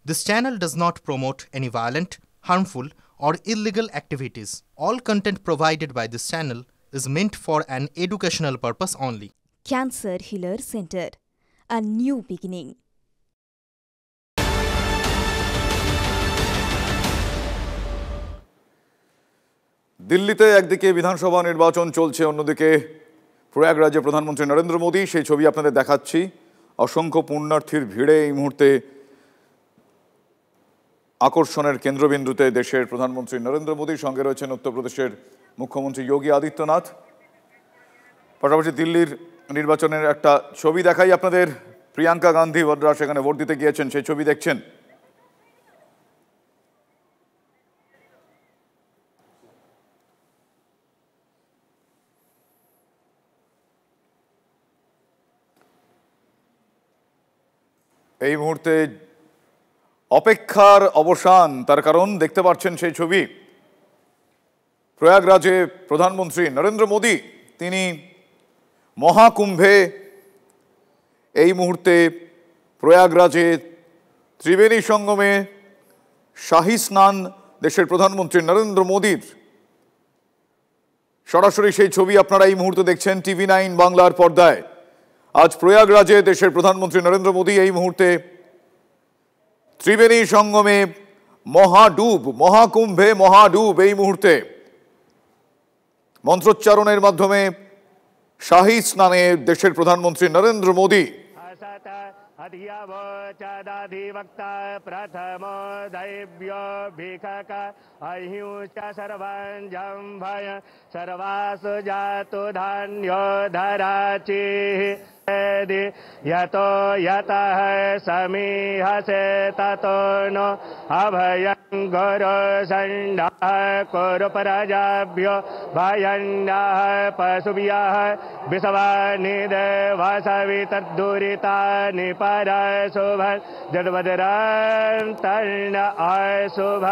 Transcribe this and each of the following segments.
This channel does not promote any violent, harmful, or illegal activities. All content provided by this channel is meant for an educational purpose only. Cancer Healer Center, a new beginning. দিল্লিতে একদিকে বিধানসভা নির্বাচন চলছে, অন্যদিকে প্রয়াগরাজে প্রধানমন্ত্রী নরেন্দ্র মোদী। সেই ছবি আপনাদের দেখাচ্ছি। অসংখ্য পুণ্যার্থীর ভিড়ে এই মুহূর্তে আকর্ষণের কেন্দ্রবিন্দুতে দেশের প্রধানমন্ত্রী নরেন্দ্র মোদী। সঙ্গে রয়েছেন উত্তরপ্রদেশের মুখ্যমন্ত্রী যোগী আদিত্যনাথ। পাশাপাশি দিল্লির নির্বাচনের একটা ছবি দেখাই আপনাদের। প্রিয়াঙ্কা গান্ধী বডরা সেখানে ভোট দিতে গিয়েছেন, সেই ছবি দেখছেন। এই মুহূর্তে অপেক্ষার অবসান, তার কারণ দেখতে পাচ্ছেন সেই ছবি। প্রয়াগরাজে প্রধানমন্ত্রী নরেন্দ্র মোদী তিনি মহাকুম্ভে এই মুহূর্তে প্রয়াগরাজে ত্রিবেণী সঙ্গমে শাহী স্নান দেশের প্রধানমন্ত্রী নরেন্দ্র মোদীর। সরাসরি সেই ছবি আপনারা এই মুহূর্তে দেখছেন TV9 বাংলার পর্দায়। আজ প্রয়াগরাজে দেশের প্রধানমন্ত্রী নরেন্দ্র মোদী এই মুহূর্তে ত্রিবেণী সঙ্গমে মহাকুম্ভে মহাডুব এই মুহূর্তে মন্ত্রোচ্চারণের মাধ্যমে শাহী স্নানে দেশের প্রধানমন্ত্রী নরেন্দ্র মোদী। अधिवक्ता प्रथमो दैव्यो भिखक अहिंस सर्वंजम्भय सर्वासु जातु धान्यो धराचि यतो यतः समीहसे ततो नो अभयं गुरु संडः कुरु प्रजाभ्यो भयन्नः पशुभ्यः विश्वानि देवसवितर्दुरितानि परशुभ जडवदरान्तर्न अशुभ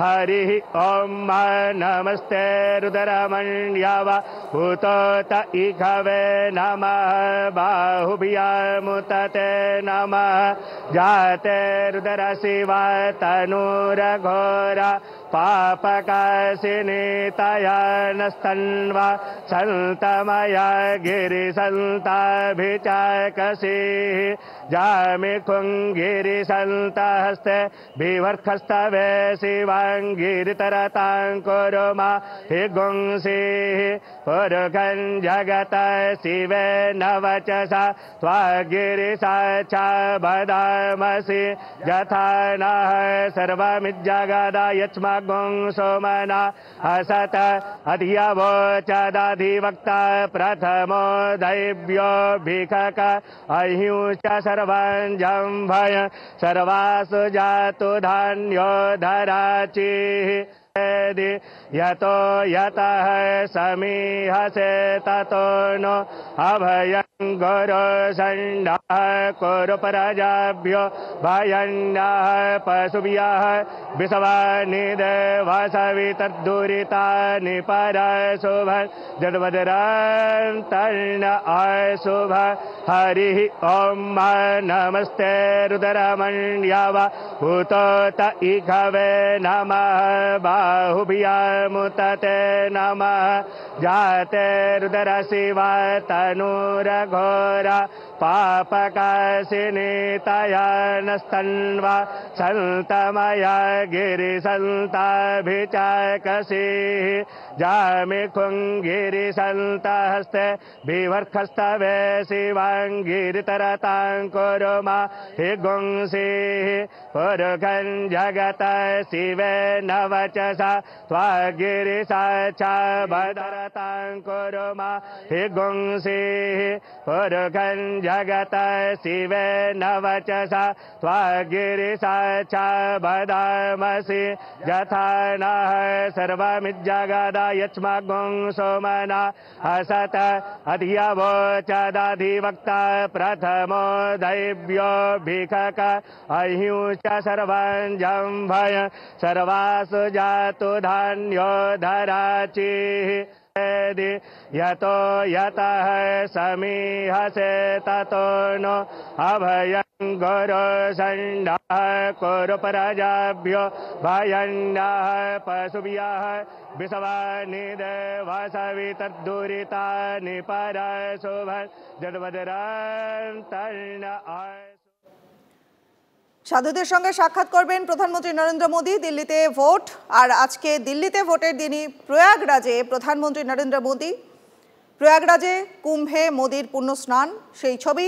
हरिः ॐ नमस्ते रुद्रमण्यव भूतोत इघवे नमः बाहुभ्यामुतते नमः जाते रुद्र शिवा तनूरघोरा पापकाशिनी तया नस्तन्वा सन्तमया गिरिसन्ताभिचाकसीः जामि कुङ्गिरिसन्तहस्ते विवर्खस्तवे शिवाङ्गिरितरतां कुरु मा हि गुंसीः पुरुषं जगत शिवे नवचसा त्वागिरिसाक्षा वदामसि यथा नः सर्वमिज्जगदायच्मगुं सोमना असत अधियवोचदधिवक्ता प्रथमो दैव्यो भिखक अहिंस सर्वंजम्भय सर्वासु जातु धान्यो धराचिः यतो यतः समीहसे ततो नो अभयं गुरु संडः कुरु प्रजाभ्यो भयन्नः पशुभ्यः विश्वानि देवसवितर्दुरितानि परशुभ जडवदरान्तर्न अशुभ हरिः ॐ नमस्ते रुद्रमण्यव भूतोत इघवे नमः बाहुभ्यामुतते नमः जाते रुद्र शिवा तनूरघोरा पापकाशिनी तया नस्तन्वा सन्तमया गिरिसन्ताभिचाकसीः जामि कुङ्गिरिसन्तहस्ते विवर्खस्तवे शिवाङ्गिरितरतां कुरु मा हि गुंसीः पुरुषं जगत शिवे नवचसा त्वागिरिसाक्षा वदरतां कुरु मा हि गुंसीः पुरुषं जगत शिवे नवचसा त्वागिरिसाक्षा वदामसि यथा नः सर्वमिज्जगदायच्मगुं सोमना असत अधियवोचदधिवक्ता प्रथमो दैव्यो भिखक अहिंस सर्वंजम्भय सर्वासु जातु धान्यो धराचिः यतो यतः समीहसे ततो नो अभयं गौरसण्डाः कुरुपराजाभ्यो भयन्नाः पशुभ्यः विषवानिदेवासवितद्दुरितानि परशुभन् जडवदरां तर्ण সাধুদের সঙ্গে সাক্ষাৎ করবেন প্রধানমন্ত্রী নরেন্দ্র মোদী। দিল্লিতে ভোট, আর আজকে দিল্লিতে ভোটের দিনই প্রয়াগরাজে প্রধানমন্ত্রী নরেন্দ্র মোদী। প্রয়াগরাজে কুম্ভে মোদীর পুণ্য স্নান, সেই ছবি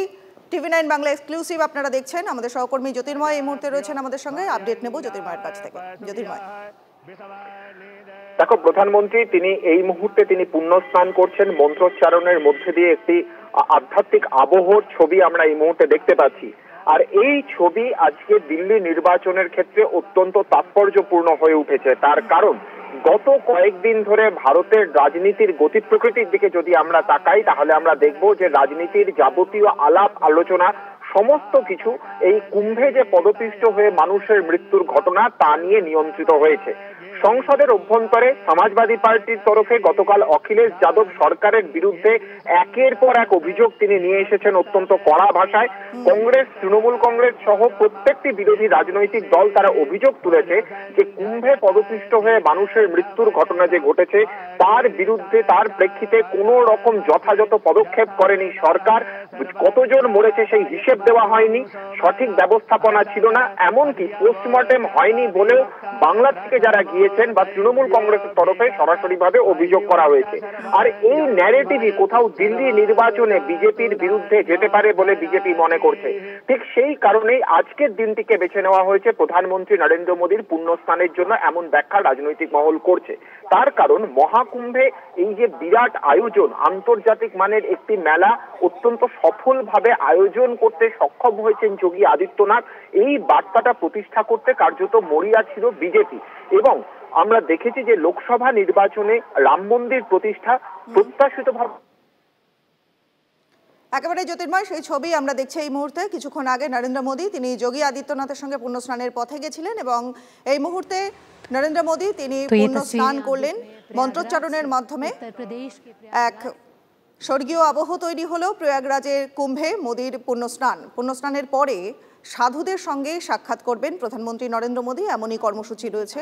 TV9 বাংলা এক্সক্লুসিভ আপনারা দেখছেন। আমাদের সহকর্মী জ্যোতির্ময় এই মুহূর্তে রয়েছেন আমাদের সঙ্গে। আপডেট নেব জ্যোতির্ময়ের কাছ থেকে। জ্যোতির্ময়, দেখো, প্রধানমন্ত্রী তিনি এই মুহূর্তে তিনি পুণ্য স্নান করছেন। মন্ত্রোচ্চারণের মধ্যে দিয়ে একটি আধ্যাত্মিক আবহর ছবি আমরা এই মুহূর্তে দেখতে পাচ্ছি। আর এই ছবি আজকে দিল্লি নির্বাচনের ক্ষেত্রে অত্যন্ত তাৎপর্যপূর্ণ হয়ে উঠেছে। তার কারণ, গত কয়েকদিন ধরে ভারতের রাজনীতির গতি প্রকৃতির দিকে যদি আমরা তাকাই, তাহলে আমরা দেখব যে রাজনীতির যাবতীয় আলাপ আলোচনা সমস্ত কিছু এই কুম্ভে যে পদপিষ্ট হয়ে মানুষের মৃত্যুর ঘটনা তা নিয়ে নিয়ন্ত্রিত হয়েছে। সংসদের অভ্যন্তরে সমাজবাদী পার্টির তরফে গতকাল অখিলেশ যাদব সরকারের বিরুদ্ধে একের পর এক অভিযোগ তিনি নিয়ে এসেছেন অত্যন্ত কড়া ভাষায়। কংগ্রেস, তৃণমূল কংগ্রেস সহ প্রত্যেকটি বিরোধী রাজনৈতিক দল তারা অভিযোগ তুলেছে যে কুম্ভে পদপিষ্ট হয়ে মানুষের মৃত্যুর ঘটনা যে ঘটেছে তার বিরুদ্ধে, তার প্রেক্ষিতে কোনো রকম যথাযথ পদক্ষেপ করেনি সরকার। কতজন মরেছে সেই হিসেব দেওয়া হয়নি, সঠিক ব্যবস্থাপনা ছিল না, এমনকি পোস্টমর্টেম হয়নি বলেও বাংলা থেকে যারা গিয়েছেন বা তৃণমূল কংগ্রেসের তরফে সরাসরি ভাবে অভিযোগ করা হয়েছে। আর এই ন্যারেটিভই কোথাও দিল্লি নির্বাচনে বিজেপির বিরুদ্ধে যেতে পারে বলে বিজেপি মনে করছে। ঠিক সেই কারণেই আজকের দিনটিকে বেছে নেওয়া হয়েছে প্রধানমন্ত্রী নরেন্দ্র মোদীর পুণ্যস্নানের জন্য, এমন ব্যাখ্যা রাজনৈতিক মহল করছে। তার কারণ, মহাকুম্ভে এই যে বিরাট আয়োজন, আন্তর্জাতিক মানের একটি মেলা অত্যন্ত সফলভাবে আয়োজন করতে সক্ষম হয়েছেন যোগী আদিত্যনাথ। এই বার্তাটা প্রতিষ্ঠা করতে কার্যত মরিয়া ছিল বিজেপি। এবং আমরা দেখেছি যে লোকসভা নির্বাচনে রাম মন্দির প্রতিষ্ঠা প্রত্যাশিতভাবে একেবারে জ্যোতির্ময় সেই ছবি আমরা দেখছি এই মুহূর্তে। কিছুক্ষণ আগে নরেন্দ্র মোদী তিনি যোগী আদিত্যনাথের সঙ্গে পুণ্য স্নানের পথে গেছিলেন এবং এই মুহূর্তে নরেন্দ্র মোদী তিনি পুণ্য স্নান করলেন মন্ত্রোচ্চারণের মাধ্যমে। এক স্বর্গীয় আবহ তৈরি হলো প্রয়াগরাজের কুম্ভে মোদীর পুণ্যস্নানের পরে সাধুদের সঙ্গে সাক্ষাৎ করবেন প্রধানমন্ত্রী নরেন্দ্র মোদী, এমনই কর্মসূচি রয়েছে।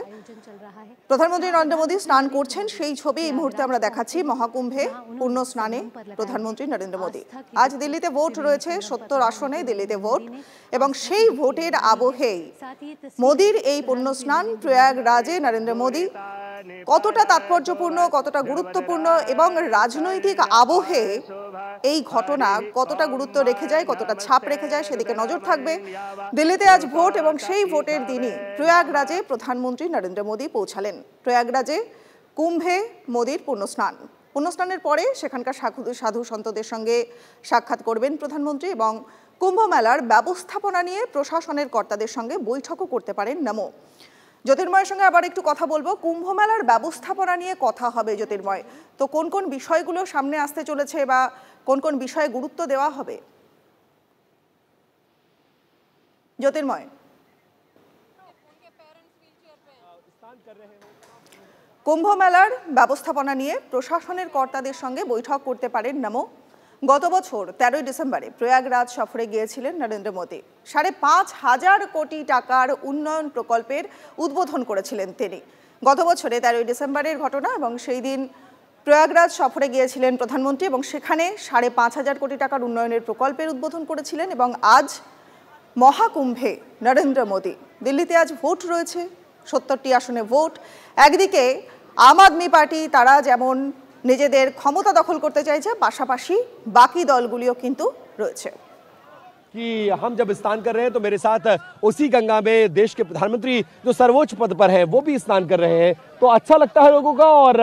প্রধানমন্ত্রী নরেন্দ্র মোদী স্নান করছেন সেই ছবি এই মুহূর্তে আমরা দেখাচ্ছি। মহাকুম্ভে পূর্ণ স্নানে প্রধানমন্ত্রী নরেন্দ্র মোদী। আজ দিল্লিতে ভোট রয়েছে, 70 আসনে দিল্লিতে ভোট, এবং সেই ভোটের আবহেই মোদীর এই পূর্ণ স্নান প্রয়াগরাজে নরেন্দ্র মোদী কতটা তাৎপর্যপূর্ণ, কতটা গুরুত্বপূর্ণ এবং রাজনৈতিক আবহে এই ঘটনা কতটা গুরুত্ব রেখে যায়, কতটা ছাপ রেখে যায় সেদিকে নজর থাকবে। দিল্লিতে আজ ভোট এবং সেই ভোটের দিনই প্রয়াগরাজে প্রধানমন্ত্রী নরেন্দ্র মোদী পৌঁছালেন। প্রয়াগরাজে কুম্ভে মোদীর পুণ্যস্নানের পরে সেখানকার সাধু সন্তদের সঙ্গে সাক্ষাৎ করবেন প্রধানমন্ত্রী এবং কুম্ভ মেলার ব্যবস্থাপনা নিয়ে প্রশাসনের কর্তাদের সঙ্গে বৈঠকও করতে পারেন নমো। জ্যোতির্ময়ের সঙ্গে আবার একটু কথা বলবো, কুম্ভ মেলার ব্যবস্থাপনা নিয়ে কথা হবে জ্যোতির্ময়। তো কোন কোন বিষয়গুলো সামনে আসতে চলেছে বা কোন কোন বিষয়ে গুরুত্ব দেওয়া হবে জ্যোতির্ময়? কুম্ভ মেলার ব্যবস্থাপনা নিয়ে প্রশাসনের কর্তাদের সঙ্গে বৈঠক করতে পারেন নমো। গত বছর 13 ডিসেম্বরে প্রয়াগরাজ সফরে গিয়েছিলেন নরেন্দ্র মোদী। 5,500 কোটি টাকার উন্নয়ন প্রকল্পের উদ্বোধন করেছিলেন তিনি। গত বছরে 13 ডিসেম্বরের ঘটনা, এবং সেই দিন প্রয়াগরাজ সফরে গিয়েছিলেন প্রধানমন্ত্রী এবং সেখানে 5,500 কোটি টাকার উন্নয়নের প্রকল্পের উদ্বোধন করেছিলেন। এবং আজ মহাকুম্ভে নরেন্দ্র মোদী। দিল্লিতে আজ ভোট রয়েছে, 70টি আসনে ভোট। একদিকে আম আদমি পার্টি তারা যেমন নিজেদের ক্ষমতা দখল করতে চাইছে, পাশাপাশি বাকি দলগুলিও কিন্তু রয়েছে। कि हम जब स्नान कर रहे हैं तो मेरे साथ उसी गंगा में देश के प्रधानमंत्री जो सर्वोच्च पद पर हैं वो भी स्नान कर रहे हैं, तो अच्छा लगता है लोगों का। और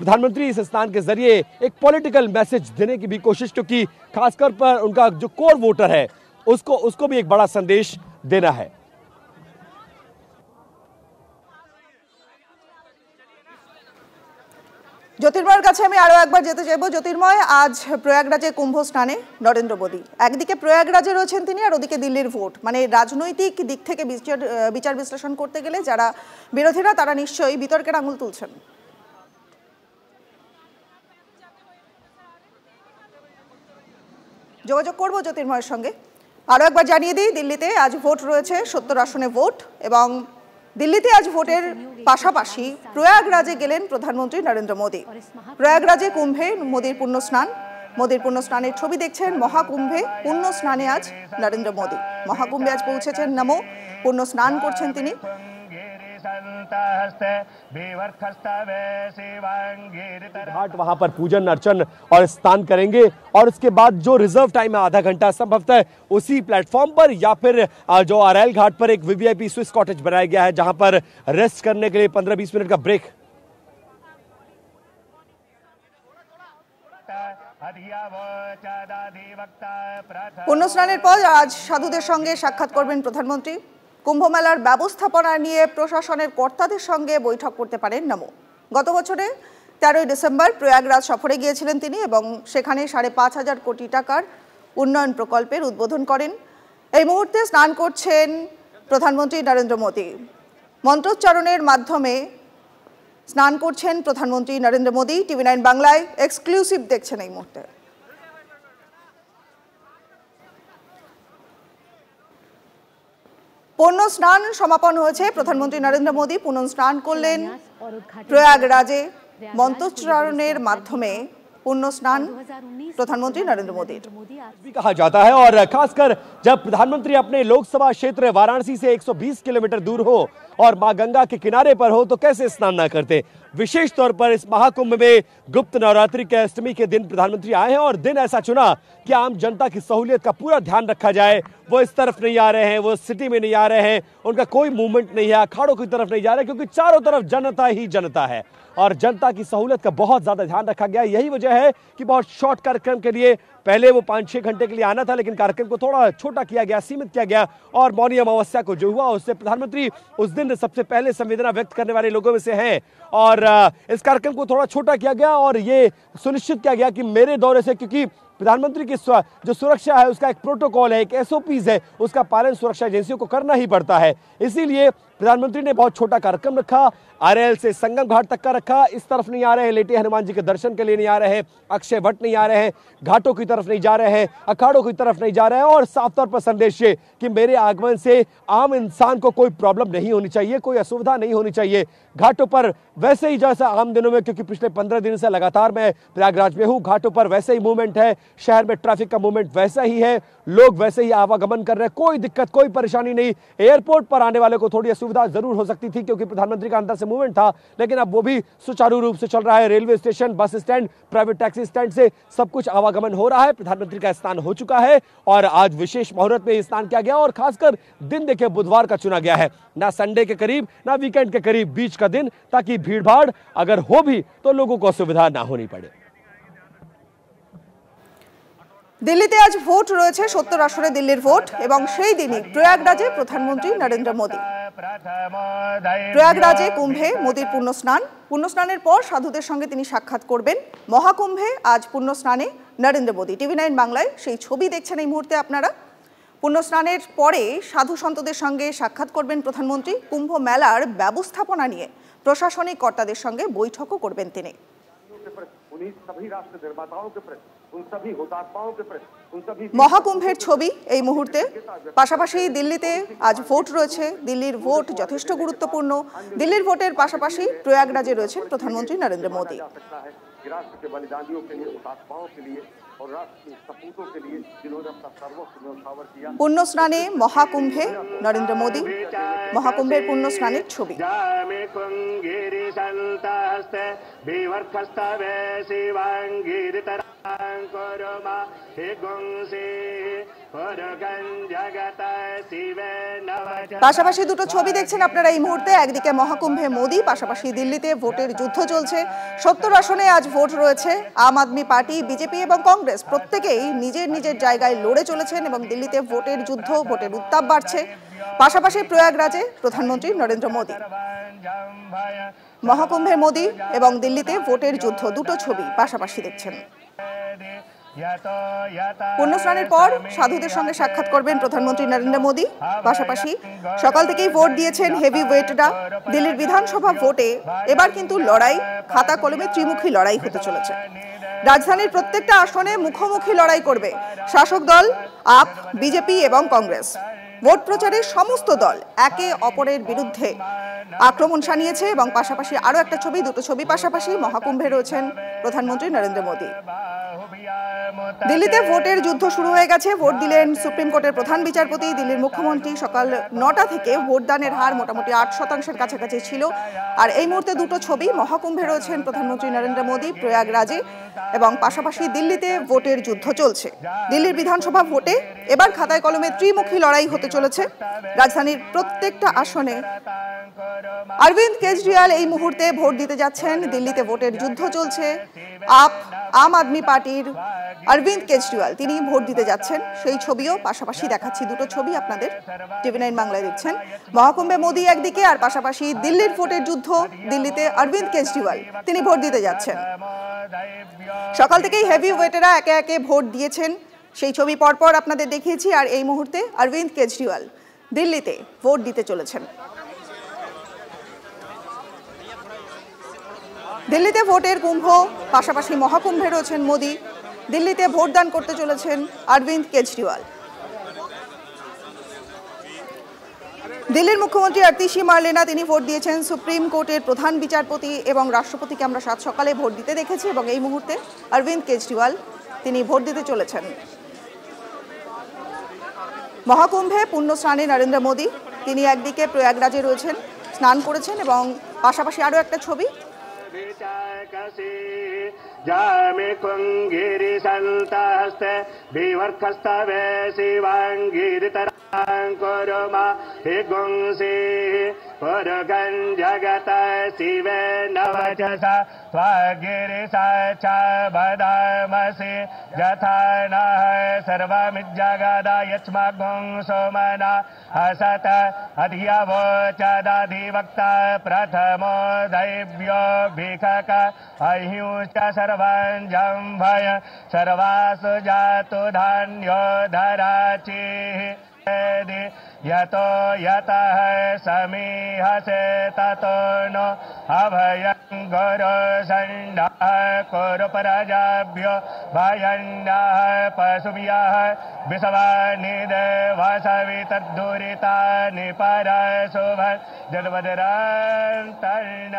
प्रधानमंत्री इस स्नान के जरिए एक पॉलिटिकल मैसेज देने की भी कोशिश, क्योंकि खासकर पर उनका जो कोर वोटर है उसको भी एक बड़ा संदेश देना है। জ্যোতির্ময়ের কাছে আমি আরো একবার যেতে চাইবো। জ্যোতির্ময়, আজ প্রয়াগরাজে কুম্ভ স্নানে নরেন্দ্র মোদী। একদিকে প্রয়াগরাজে রয়েছেন তিনি, আর ওদিকে দিল্লির ভোট। মানে রাজনৈতিক দিক থেকে বিচার বিশ্লেষণ করতে গেলে যারা বিরোধীরা তারা নিশ্চয়ই বিতর্কের আঙুল তুলছেন। যোগাযোগ করবো জ্যোতির্ময়ের সঙ্গে। আরও একবার জানিয়ে দিই, দিল্লিতে আজ ভোট রয়েছে, 70 আসনে ভোট, এবং দিল্লিতে আজ ভোটের পাশাপাশি প্রয়াগরাজে গেলেন প্রধানমন্ত্রী নরেন্দ্র মোদী। প্রয়াগরাজে কুম্ভে মোদীর পুণ্য স্নান, মোদীর পুণ্য স্নানের ছবি দেখছেন। মহাকুম্ভে পুণ্য স্নানে আজ নরেন্দ্র মোদী মহাকুম্ভে আজ পৌঁছেছেন নমো, পুণ্য স্নান করছেন তিনি। घाट वहां पर पूजन अर्चन और स्नान करेंगे और उसके बाद जो रिजर्व टाइम है आधा घंटा, संभवतः उसी प्लेटफॉर्म पर या फिर जो अरैल घाट पर एक वीवीआईपी स्विस कॉटेज बनाया गया है जहां पर रेस्ट करने के लिए 15-20 मिनट का ब्रेक। পুণ্য স্নানের পর আজ সাধুদের সঙ্গে সাক্ষাৎ করবেন প্রধানমন্ত্রী। কুম্ভ মেলার ব্যবস্থাপনা নিয়ে প্রশাসনের কর্তাদের সঙ্গে বৈঠক করতে পারেন নমো। গত বছরে 13 ডিসেম্বর প্রয়াগরাজ সফরে গিয়েছিলেন তিনি এবং সেখানে 5,500 কোটি টাকার উন্নয়ন প্রকল্পের উদ্বোধন করেন। এই মুহূর্তে স্নান করছেন প্রধানমন্ত্রী নরেন্দ্র মোদী। মন্ত্রোচ্চারণের মাধ্যমে স্নান করছেন প্রধানমন্ত্রী নরেন্দ্র মোদী। TV9 বাংলায় এক্সক্লুসিভ দেখছেন এই মুহূর্তে। পুণ্য স্নান সমাপন হয়েছে। প্রধানমন্ত্রী নরেন্দ্র মোদী পুণ্য স্নান করলেন প্রয়াগরাজে। মন্ত্রোচ্চারণের মাধ্যমে पुण्य स्नान प्रधानमंत्री नरेंद्र मोदी भी कहा जाता है। और खासकर जब प्रधानमंत्री अपने लोकसभा क्षेत्र वाराणसी से 120 किलोमीटर दूर हो और मां गंगा के किनारे पर हो तो कैसे स्नान ना करते। विशेष तौर पर इस महाकुंभ में गुप्त नवरात्रि के अष्टमी के दिन प्रधानमंत्री आए हैं और दिन ऐसा चुना कि आम जनता की सहूलियत का पूरा ध्यान रखा जाए। वो इस तरफ नहीं आ रहे हैं, वो सिटी में नहीं आ रहे हैं, उनका कोई मूवमेंट नहीं है, अखाड़ों की तरफ नहीं जा रहे, क्योंकि चारों तरफ जनता ही जनता है और जनता की सहूलियत का बहुत ज्यादा ध्यान रखा गया। यही वजह है कि बहुत शॉर्ट कार्यक्रम के लिए पहले वो 5-6 घंटे के लिए आना था, लेकिन कार्यक्रम को थोड़ा छोटा किया गया, सीमित किया गया। और मौनी अमावस्या को जो हुआ उससे प्रधानमंत्री उस दिन सबसे पहले संवेदना व्यक्त करने वाले लोगों में से हैं और इस कार्यक्रम को थोड़ा छोटा किया गया और ये सुनिश्चित किया गया कि मेरे दौरे से, क्योंकि प्रधानमंत्री की जो सुरक्षा है उसका एक प्रोटोकॉल है, एक एसओपीज है, उसका पालन सुरक्षा एजेंसियों को करना ही पड़ता है। इसीलिए प्रधानमंत्री ने बहुत छोटा कार्यक्रम रखा, अरैल से संगम घाट तक का रखा। इस तरफ नहीं आ रहे हैं, लेटे हनुमान जी के दर्शन के लिए नहीं आ रहे हैं, अक्षय वट नहीं आ रहे हैं, घाटों की तरफ नहीं जा रहे हैं, अखाड़ों की तरफ नहीं जा रहे हैं। और साफ तौर पर संदेश ये कि मेरे आगमन से आम इंसान को कोई प्रॉब्लम नहीं होनी चाहिए, कोई असुविधा नहीं होनी चाहिए। घाटों पर वैसे ही जैसा आम दिनों में, क्योंकि पिछले 15 दिन से लगातार मैं प्रयागराज में हूँ, घाटों पर वैसे ही मूवमेंट है, शहर में ट्रैफिक का मूवमेंट वैसा ही है, लोग वैसे ही आवागमन कर रहे हैं, कोई दिक्कत कोई परेशानी नहीं। एयरपोर्ट पर आने वाले को थोड़ी असुविधा जरूर हो सकती थी क्योंकि प्रधानमंत्री का अंदर से मूवमेंट था, लेकिन अब वो भी सुचारू रूप से चल रहा है। Railway station, bus stand, private taxi stand से सब कुछ आवागमन हो रहा है। प्रधानमंत्री का स्नान हो चुका है और आज विशेष मुहूर्त में स्नान किया गया और खासकर दिन देखिए बुधवार का चुना गया है, ना संडे के करीब ना वीकेंड के करीब, बीच का दिन, ताकि भीड़ भाड़ अगर हो भी तो लोगों को असुविधा ना होनी पड़े। দিল্লিতে আজ ভোট রয়েছে, 70 আসনে দিল্লির ভোট এবং সেই দিনই প্রয়াগরাজে প্রধানমন্ত্রী নরেন্দ্র মোদী। প্রয়াগরাজে কুম্ভে মোদীর পুণ্য স্নানের পর সাধুদের সঙ্গে তিনি সাক্ষাৎ করবেন। মহাকুম্ভে আজ পুণ্য স্নানে নরেন্দ্র মোদী। TV9 বাংলায় সেই ছবি দেখছেন এই মুহূর্তে আপনারা। পুণ্য স্নানের পরে সাধু সন্তদের সঙ্গে সাক্ষাৎ করবেন প্রধানমন্ত্রী। কুম্ভ মেলার ব্যবস্থাপনা নিয়ে প্রশাসনিক কর্তাদের সঙ্গে বৈঠকও করবেন তিনি। মহাকুম্ভের ছবি এই মুহূর্তে। পাশাপাশি দিল্লিতে আজ ভোট রয়েছে, দিল্লির ভোট যথেষ্ট গুরুত্বপূর্ণ। দিল্লির ভোটের পাশাপাশি প্রয়াগরাজে রয়েছেন প্রধানমন্ত্রী নরেন্দ্র মোদী। পুণ্য স্নানে মহাকুম্ভে নরেন্দ্র মোদী, মহাকুম্ভের পুণ্য স্নানের ছবি। পাশাপাশি দুটো ছবি দেখছেন আপনারা এই মুহূর্তে। একদিকে মহাকুম্ভে মোদী, পাশাপাশি দিল্লিতে ভোটের যুদ্ধ চলছে। 70 আসনে আজ ভোট রয়েছে। আম আদমি পার্টি, বিজেপি এবং কংগ্রেস প্রত্যেকেই নিজের নিজের জায়গায় লড়ে চলেছেন এবং দিল্লিতে ভোটের যুদ্ধ, ভোটের উত্তাপ বাড়ছে। পাশাপাশি প্রয়াগরাজে প্রধানমন্ত্রী নরেন্দ্র মোদী, মহাকুম্ভে মোদী এবং দিল্লিতে ভোটের যুদ্ধ, দুটো ছবি পাশাপাশি দেখছেন। পুণ্য স্নানের পর সাধুদের সঙ্গে সাক্ষাৎ করবেন প্রধানমন্ত্রী নরেন্দ্র মোদী। পাশাপাশি সকাল থেকেই ভোট দিয়েছেন হেভি ওয়েটরা। দিল্লির বিধানসভা ভোটে এবার কিন্তু লড়াই, খাতা কলমে ত্রিমুখী লড়াই হতে চলেছে। রাজধানীর প্রত্যেকটা আসনে মুখোমুখি লড়াই করবে শাসক দল আপ, বিজেপি এবং কংগ্রেস। ভোট প্রচারে সমস্ত দল একে অপরের বিরুদ্ধে আক্রমণ শানিয়েছে এবং পাশাপাশি আরো একটা ছবি, দুটো ছবি পাশাপাশি মহাকুম্ভে রয়েছেন প্রধানমন্ত্রী নরেন্দ্র মোদী। দিল্লিতে ভোটের যুদ্ধ শুরু হয়ে গেছে। ভোট দিলেন সুপ্রিম কোর্টের প্রধান বিচারপতি। দিল্লির মুখ্যমন্ত্রী সকাল 9টা থেকে ভোটদানের হার মোটামুটি 8% কাছাকাছি ছিল। আর এই মুহূর্তে দুটো ছবি, মহাকুম্ভে রয়েছেন প্রধানমন্ত্রী নরেন্দ্র মোদী প্রয়াগরাজে এবং পাশাপাশি দিল্লিতে ভোটের যুদ্ধ চলছে। দিল্লির বিধানসভা ভোটে এবার খাতায় কলমে ত্রিমুখী লড়াই হতে চলেছে। রাজধানীর প্রত্যেকটা আসনে অরবিন্দ কেজরিওয়াল এই মুহূর্তে ভোট দিতে যাচ্ছেন। দিল্লিতে ভোটের যুদ্ধ চলছে। আম আদমি পার্টির অরবিন্দ কেজরিওয়াল তিনি ভোট দিতে যাচ্ছেন, সেই ছবিও পাশাপাশি দেখাচ্ছি। দুটো ছবি আপনাদের TV9 বাংলায় দেখছেন। মহাকুম্ভে মোদী একদিকে আর পাশাপাশি দিল্লির ভোটের যুদ্ধ। দিল্লিতে অরবিন্দ কেজরিওয়াল তিনি ভোট দিতে যাচ্ছেন। সকাল থেকেই হেভি ওয়েটেরা একে একে ভোট দিয়েছেন, সেই ছবি পরপর আপনাদের দেখিয়েছি। আর এই মুহূর্তে অরবিন্দ কেজরিওয়াল দিল্লিতে ভোট দিতে চলেছেন। দিল্লিতে ভোটের কুম্ভ, পাশাপাশি মহাকুম্ভে রয়েছেন মোদী। দিল্লিতে ভোটদান করতে চলেছেন অরবিন্দ কেজরিওয়াল। দিল্লির মুখ্যমন্ত্রী আতিশি মার্লেনা তিনি ভোট দিয়েছেন। সুপ্রিম কোর্টের প্রধান বিচারপতি এবং রাষ্ট্রপতিকে আমরা সাত সকালে ভোট দিতে দেখেছি এবং এই মুহূর্তে অরবিন্দ কেজরিওয়াল তিনি ভোট দিতে চলেছেন। মহাকুম্ভে পুণ্য স্নানে নরেন্দ্র মোদী তিনি একদিকে প্রয়াগরাজে রয়েছেন, স্নান করেছেন এবং পাশাপাশি আরও একটা ছবি। जामे कुंगिरि संतस्ते विवर्खस्तवे शिवांगिरितरांकुरुमा हे गुंसी पुरुगं जगत शिवे नवचसा त्वागिरि साचा बदामसि यथा नः सर्वमिज्जगदा यच्मा गुंसो मना असत अधियवोचदाधिवक्ता प्रथमो दैव्यो भिखक अहिंश्च सर्वंजं भय सर्वासु जातु धान्यो धराचिः यतो यतः समीहसे ततो नो अभयं गुरु सण्डः कुरु प्रजाभ्यो भयन्नः पशुभ्यः विषवानि देवसवितद्दुरितानि परशुभं जन्मदिरान्तर्न।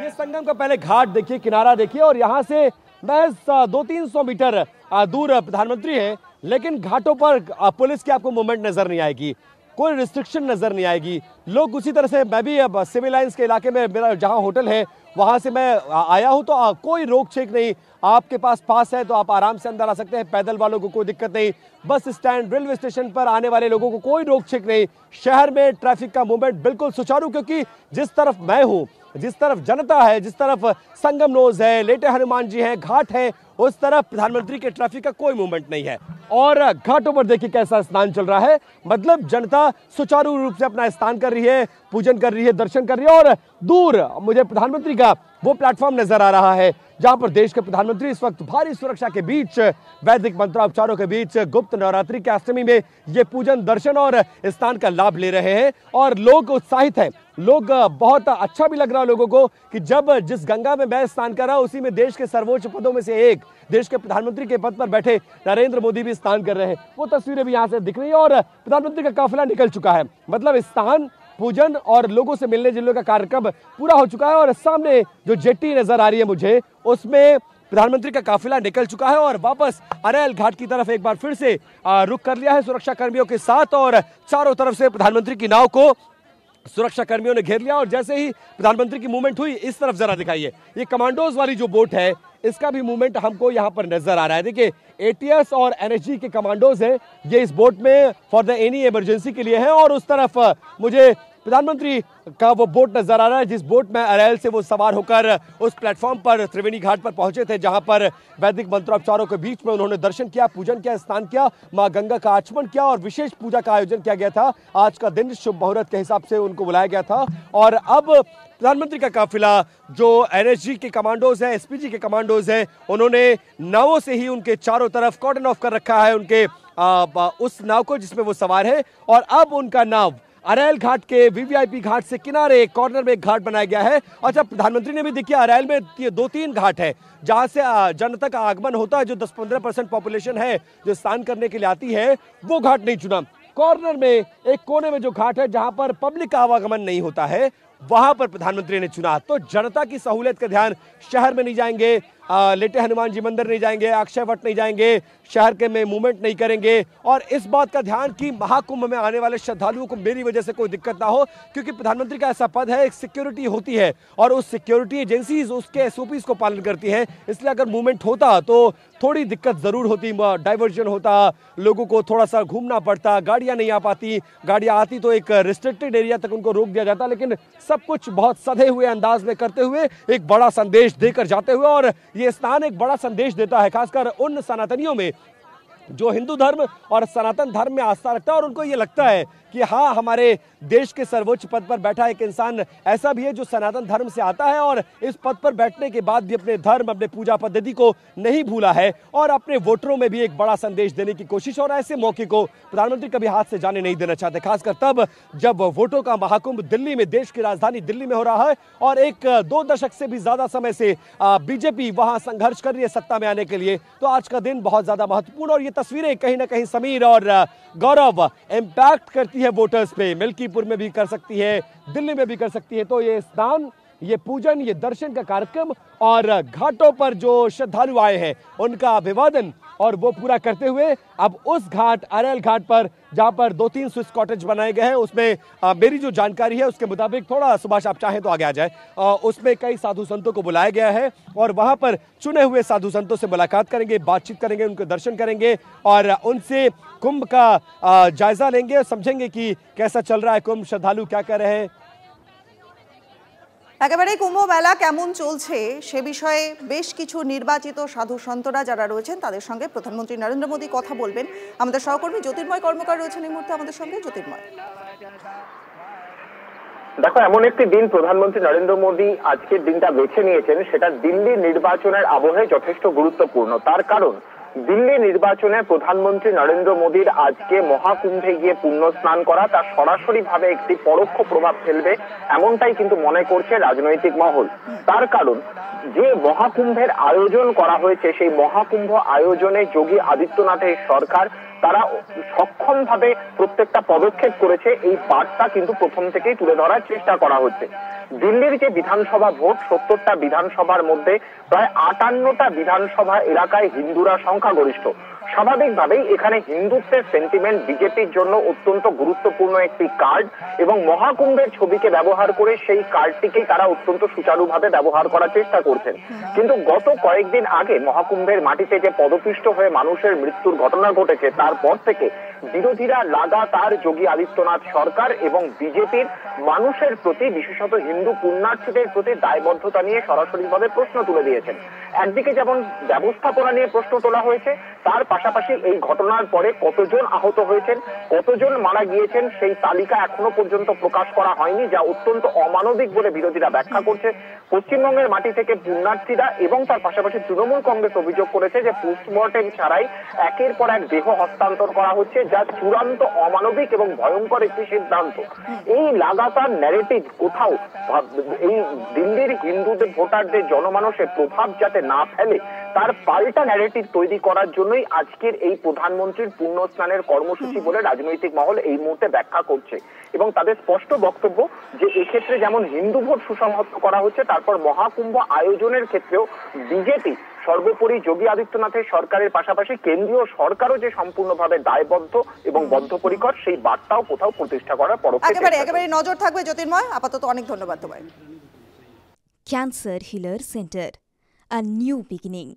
ये संगम का पहले घाट देखिए, किनारा देखिए और यहाँ से महज 200-300 मीटर दूर प्रधानमंत्री है, लेकिन घाटों पर पुलिस की आपको मूवमेंट नजर नहीं आएगी, कोई रिस्ट्रिक्शन नजर नहीं आएगी। लोग उसी तरह से, मैं भी अब सिविल लाइंस के इलाके में मेरा जहां होटल है वहां से मैं आया हूं, तो कोई रोक छेक नहीं। आपके पास है तो आप आराम से अंदर आ सकते हैं, पैदल वालों को कोई दिक्कत नहीं। बस स्टैंड, रेलवे स्टेशन पर आने वाले लोगों को कोई रोक छेक नहीं। शहर में ट्रैफिक का मूवमेंट बिल्कुल सुचारू, क्योंकि जिस तरफ मैं हूं, जिस तरफ जनता है, जिस तरफ संगम नोज है, लेटे हनुमान जी है, घाट है, उस तरफ प्रधानमंत्री के ट्रैफिक का कोई मूवमेंट नहीं है। और घाटों पर देखिए कैसा स्नान चल रहा है, मतलब जनता सुचारू रूप से अपना स्नान कर रही है, पूजन कर रही है, दर्शन कर रही है। और दूर मुझे प्रधानमंत्री का वो प्लेटफॉर्म नजर आ रहा है जहां पर देश के प्रधानमंत्री इस वक्त भारी सुरक्षा के बीच, वैदिक मंत्रोच्चारों के बीच गुप्त नवरात्रि के अष्टमी में ये पूजन, दर्शन और स्नान का लाभ ले रहे हैं। और लोग उत्साहित हैं, लोग बहुत अच्छा भी लग रहा है लोगों को कि जब जिस गंगा में मैं स्नान कर रहा हूं उसी में देश के सर्वोच्च पदों में से एक, देश के प्रधानमंत्री के पद पर बैठे नरेंद्र मोदी भी स्नान कर रहे हैं। वो तस्वीरें भी यहां से दिख रही है और प्रधानमंत्री का काफिला निकल चुका है, मतलब स्नान, पूजन और लोगों से मिलने जुलने का कार्यक्रम पूरा हो चुका है। और सामने जो जेट्टी नजर आ रही है मुझे, उसमें प्रधानमंत्री का काफिला निकल चुका है और वापस अरैल घाट की तरफ एक बार फिर से रुख कर लिया है सुरक्षा कर्मियों के साथ। और चारों तरफ से प्रधानमंत्री की नाव को सुरक्षा कर्मियों ने घेर लिया। और जैसे ही प्रधानमंत्री की मूवमेंट हुई, इस तरफ जरा दिखाइए, ये कमांडोज वाली जो बोट है इसका भी मूवमेंट हमको यहाँ पर नजर आ रहा है। देखिए ATS और NSG के कमांडोज हैं, ये इस बोट में फॉर द एनी इमरजेंसी के लिए है। और उस तरफ मुझे प्रधानमंत्री का वो बोट नजर आ रहा है, जिस बोट में अरैल से वो सवार होकर उस प्लेटफॉर्म पर त्रिवेणी घाट पर पहुंचे थे, जहां पर वैदिक मंत्रोच्चारों के बीच में उन्होंने दर्शन किया, पूजन किया, स्नान किया, मां गंगा का आचमन किया और विशेष पूजा का आयोजन किया गया था। आज का दिन शुभ मुहूर्त के हिसाब से उनको बुलाया गया था। और अब प्रधानमंत्री का काफिला जो NSG के कमांडोज हैं, SPG के कमांडोज हैं, उन्होंने नावों से ही उनके चारों तरफ कॉर्डन ऑफ कर रखा है, उनके उस नाव को जिसमें वो सवार है। और अब उनका नाव अरैल घाट के वीवीआईपी घाट से किनारे कॉर्नर में एक घाट बनाया गया है। अच्छा, प्रधानमंत्री ने भी देखिए अरैल में 2-3 घाट है जहां से जनता का आगमन होता है। जो 10-15% पॉपुलेशन है जो स्नान करने के लिए आती है, वो घाट नहीं चुना। कॉर्नर में एक कोने में जो घाट है जहां पर पब्लिक का आवागमन नहीं होता है, वहां पर प्रधानमंत्री ने चुना। तो जनता की सहूलियत का ध्यान, शहर में नहीं जाएंगे, लेटे हनुमान जी मंदिर नहीं जाएंगे, अक्षय वट नहीं जाएंगे, शहर के में मूवमेंट नहीं करेंगे, और इस बात का ध्यान कि महाकुंभ में आने वाले श्रद्धालुओं को मेरी वजह से कोई दिक्कत ना हो, क्योंकि प्रधानमंत्री का ऐसा पद है, एक सिक्योरिटी होती है और उस सिक्योरिटी एजेंसीज उसके एसओपीज को पालन करती है। इसलिए अगर मूवमेंट होता तो थोड़ी दिक्कत जरूर होती, डाइवर्जन होता, लोगों को थोड़ा सा घूमना पड़ता, गाड़ियां नहीं आ पाती, गाड़ियां आती तो एक रिस्ट्रिक्टेड एरिया तक उनको रोक दिया जाता। लेकिन सब कुछ बहुत सधे हुए अंदाज में करते हुए, एक बड़ा संदेश देकर जाते हुए, और ये स्नान एक बड़ा संदेश देता है खासकर उन सनातनियों में जो हिंदू धर्म और सनातन धर्म में आस्था रखता है, और उनको ये लगता है कि हाँ, हमारे देश के सर्वोच्च पद पर बैठा एक इंसान ऐसा भी है जो सनातन धर्म से आता है और इस पद पर बैठने के बाद भी अपने धर्म, अपने पूजा पद्धति को नहीं भूला है, और अपने वोटरों में भी एक बड़ा संदेश देने की कोशिश। और ऐसे मौके को प्रधानमंत्री कभी हाथ से जाने नहीं देना चाहते, खासकर तब जब वोटों का महाकुंभ दिल्ली में, देश की राजधानी दिल्ली में हो रहा है, और 1-2 दशक से भी ज्यादा समय से बीजेपी वहां संघर्ष कर रही है सत्ता में आने के लिए। तो आज का दिन बहुत ज्यादा महत्वपूर्ण, और ये तस्वीरें कहीं ना कहीं समीर और गौरव इम्पैक्ट करती है वोटर्स पे। मिल्कीपुर में भी कर सकती है, दिल्ली में भी कर सकती है। तो ये स्नान, ये पूजन, ये दर्शन का कार्यक्रम और घाटों पर जो श्रद्धालु आए हैं उनका अभिवादन और वो पूरा करते हुए अब उस घाट, अरैल घाट पर, जहां पर 2-3 स्विस कॉटेज बनाए गए हैं, उसमें मेरी जो जानकारी है उसके मुताबिक, थोड़ा सुभाष आप चाहें तो आगे आ जाए, उसमें कई साधु संतों को बुलाया गया है और वहां पर चुने हुए साधु संतों से मुलाकात करेंगे, बातचीत करेंगे, उनके दर्शन करेंगे और उनसे कुंभ का जायजा लेंगे और समझेंगे कि कैसा चल रहा है कुंभ, श्रद्धालु क्या कर रहे हैं। একেবারে কুম্ভ মেলা কেমন চলছে সে বিষয়ে বেশ কিছু নির্বাচিত সাধু সন্তরা যারা রয়েছেন তাদের সঙ্গে প্রধানমন্ত্রী নরেন্দ্র মোদী কথা বলবেন। আমাদের সহকর্মী জ্যোতির্ময় কর্মকার রয়েছেন এই মুহূর্তে আমাদের সঙ্গে। জ্যোতির্ময়, দেখো, এমন একটি দিন প্রধানমন্ত্রী নরেন্দ্র মোদী আজকের দিনটা বেছে নিয়েছেন, সেটা দিল্লি নির্বাচনের আবহে যথেষ্ট গুরুত্বপূর্ণ। তার কারণ দিল্লি নির্বাচনে প্রধানমন্ত্রী নরেন্দ্র মোদীর আজকে মহাকুম্ভে গিয়ে পুণ্য স্নান করা তার সরাসরি ভাবে একটি পরোক্ষ প্রভাব ফেলবে, এমনটাই কিন্তু মনে করছে রাজনৈতিক মহল। তার কারণ যে মহাকুম্ভের আয়োজন করা হয়েছে, সেই মহাকুম্ভ আয়োজনে যোগী আদিত্যনাথের সরকার তারা সক্ষম ভাবে প্রত্যেকটা পদক্ষেপ করেছে, এই বার্তা কিন্তু প্রথম থেকেই তুলে ধরার চেষ্টা করা হচ্ছে। দিল্লির যে বিধানসভা ভোট, 70টা বিধানসভার মধ্যে প্রায় 58টা বিধানসভা এলাকায় হিন্দুরা সংখ্যাগরিষ্ঠ। স্বাভাবিকভাবেই এখানে হিন্দুত্বের সেন্টিমেন্ট বিজেপির জন্য অত্যন্ত গুরুত্বপূর্ণ একটি কার্ড, এবং মহাকুম্ভের ছবিকে ব্যবহার করে সেই কার্ডটিকেই তারা অত্যন্ত সুচারুভাবে ব্যবহার করার চেষ্টা করছেন। কিন্তু গত কয়েকদিন আগে মহাকুম্ভের মাটিতে যে পদপিষ্ট হয়ে মানুষের মৃত্যুর ঘটনা ঘটেছে, তারপর থেকে বিরোধীরা লাগাতার যোগী আদিত্যনাথ সরকার এবং বিজেপির মানুষের প্রতি, বিশেষত হিন্দু পুণ্যার্থীদের প্রতি দায়বদ্ধতা নিয়ে সরাসরিভাবে প্রশ্ন তুলে দিয়েছেন। একদিকে যেমন ব্যবস্থাপনা নিয়ে প্রশ্ন তোলা হয়েছে, তার পাশাপাশি এই ঘটনার পরে কতজন আহত হয়েছেন, কতজন মারা গিয়েছেন, সেই তালিকা এখনো পর্যন্ত প্রকাশ করা হয়নি, যা অত্যন্ত অমানবিক বলে বিরোধীরা ব্যাখ্যা করছে। পশ্চিমবঙ্গের মাটি থেকে পুণ্যার্থীরা এবং তার পাশাপাশি তৃণমূল কংগ্রেস অভিযোগ করেছে যে পোস্টমর্টেম ছাড়াই একের পর এক দেহ হস্তান্তর করা হচ্ছে, যা চূড়ান্ত অমানবিক এবং ভয়ঙ্কর একটি সিদ্ধান্ত। এই লাগাতার ন্যারেটিভ কোথাও এই দিল্লির হিন্দুদের ভোটারদের জনমানসের প্রভাব যাতে না ফেলে, তার পাল্টা ন্যারেটিভ তৈরি করার জন্যই আজকের এই প্রধানমন্ত্রীর পুণ্য স্নানের কর্মসূচি বলে রাজনৈতিক মহল এই মুহূর্তে ব্যাখ্যা করছে। এবং তাদের স্পষ্ট বক্তব্য যে এক্ষেত্রে যেমন হিন্দু ভোট সুসংহত করা হচ্ছে, তারপর মহাকুম্ভ আয়োজনের ক্ষেত্রেও বিজেপি সর্বোপরি যোগী আদিত্যনাথের সরকারের পাশাপাশি কেন্দ্রীয় সরকারও যে সম্পূর্ণভাবে দায়বদ্ধ এবং বদ্ধপরিকর, সেই বার্তাও কোথাও প্রতিষ্ঠা করার পরোক্ষ। একেবারে নজর থাকবে জ্যোতির্ময়। আপাতত অনেক ধন্যবাদ তোমায়। Cancer healer centre, a new beginning.